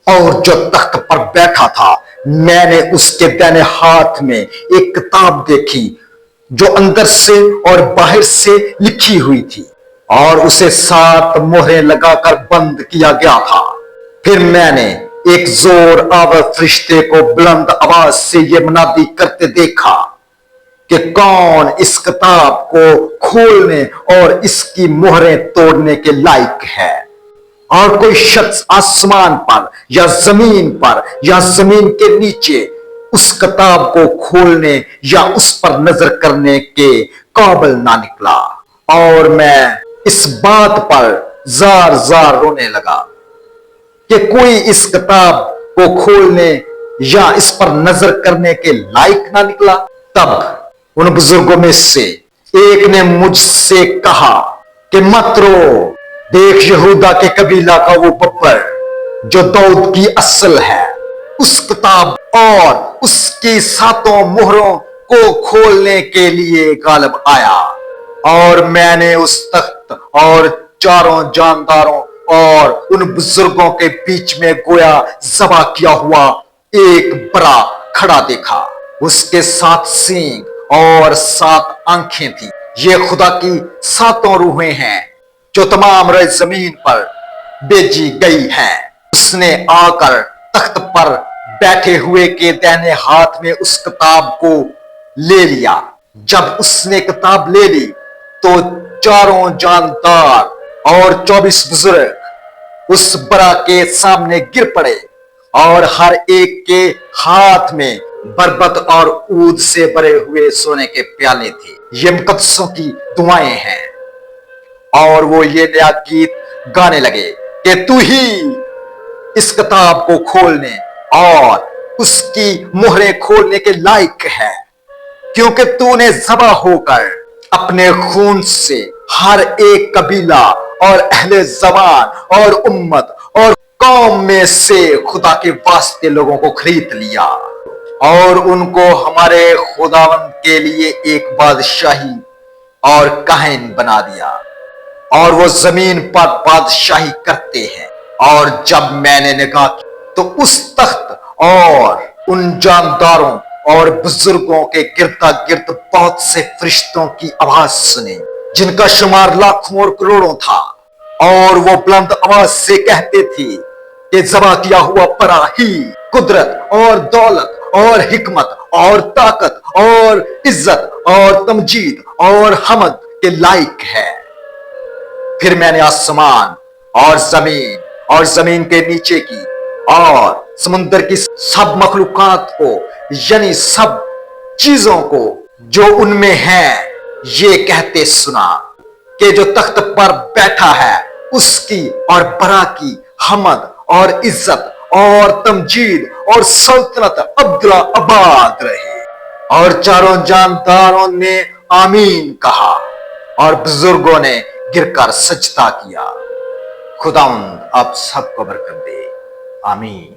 اور جو تخت پر بیٹھا تھا میں نے اس کے دائیں ہاتھ میں ایک کتاب دیکھی جو اندر سے اور باہر سے لکھی ہوئی تھی اور اسے 7 مہریں لگا کر بند کیا گیا تھا۔ پھر میں نے ایک زور آور فرشتے کو بلند آواز سے یہ منادی کرتے دیکھا کہ کون اس کتاب کو کھولنے اور اس کی مہریں توڑنے کے لائق ہے؟ اور کوئی شخص آسمان پر یا زمین پر یا زمین کے نیچے اس کتاب کو کھولنے یا اس پر نظر کرنے کے قابل نہ نکلا۔ اور میں اس بات پر زار زار رونے لگا کہ کوئی اس کتاب کو کھولنے یا اس پر نظر کرنے کے لائق نہ نکلا۔ تب ان بزرگوں میں سے ایک نے مجھ سے کہا کہ مت رو، دیکھ یہودا کے قبیلہ کا وہ ببر جو داؤد کی اصل ہے، اس کتاب اور اس کی 7 مہروں کو کھولنے کے لیے غالب آیا۔ اور میں نے اس تخت اور 4 جانداروں اور ان بزرگوں کے بیچ میں گویا ذبح کیا ہوا ایک برا کھڑا دیکھا۔ اس کے 7 سینگ اور 7 آنکھیں تھیں۔ یہ خدا کی 7 روحیں ہیں جو تمام رائے زمین پر بھیجی گئی ہیں۔ اس نے آ کر تخت پر بیٹھے ہوئے کے دائیں ہاتھ میں اس کتاب کو لے لیا۔ جب اس نے کتاب لے لی تو 4 جاندار اور 24 بزرگ اس برا کے سامنے گر پڑے اور ہر ایک کے ہاتھ میں بربط اور عود سے بھرے ہوئے سونے کے پیالے تھے۔ یہ مقدسوں کی دعائیں ہیں۔ اور وہ یہ نیا گیت گانے لگے کہ تو ہی اس کتاب کو کھولنے اور اس کی مہریں کھولنے کے لائق ہے، کیونکہ تو نے ذبح ہو کر اپنے خون سے ہر ایک قبیلہ اور اہل زبان اور امت اور قوم میں سے خدا کے واسطے لوگوں کو خرید لیا اور ان کو ہمارے خداوند کے لیے ایک بادشاہی اور کاہن بنا دیا، اور وہ زمین پر بادشاہی کرتے ہیں۔ اور جب میں نے نگاہ کی تو اس تخت اور ان جانداروں اور بزرگوں کے گردا گرد بہت سے فرشتوں کی آواز سنی جن کا شمار لاکھوں اور کروڑوں تھا، اور وہ بلند آواز سے کہتے تھے کہ ذبح کیا ہوا برا ہی قدرت اور دولت اور حکمت اور طاقت اور عزت اور تمجید اور حمد کے لائق ہے۔ پھر میں نے آسمان اور زمین کے نیچے کی اور سمندر کی سب مخلوقات کو، یعنی سب چیزوں کو جو ان میں ہیں، یہ کہتے سنا کہ جو تخت پر بیٹھا ہے اس کی اور برا کی حمد اور عزت اور تمجید اور سلطنت ابدالآباد رہے۔ اور 4 جانداروں نے آمین کہا اور بزرگوں نے گر کر سجدہ کیا۔ خداوند آپ سب کو برکت دے، آمین۔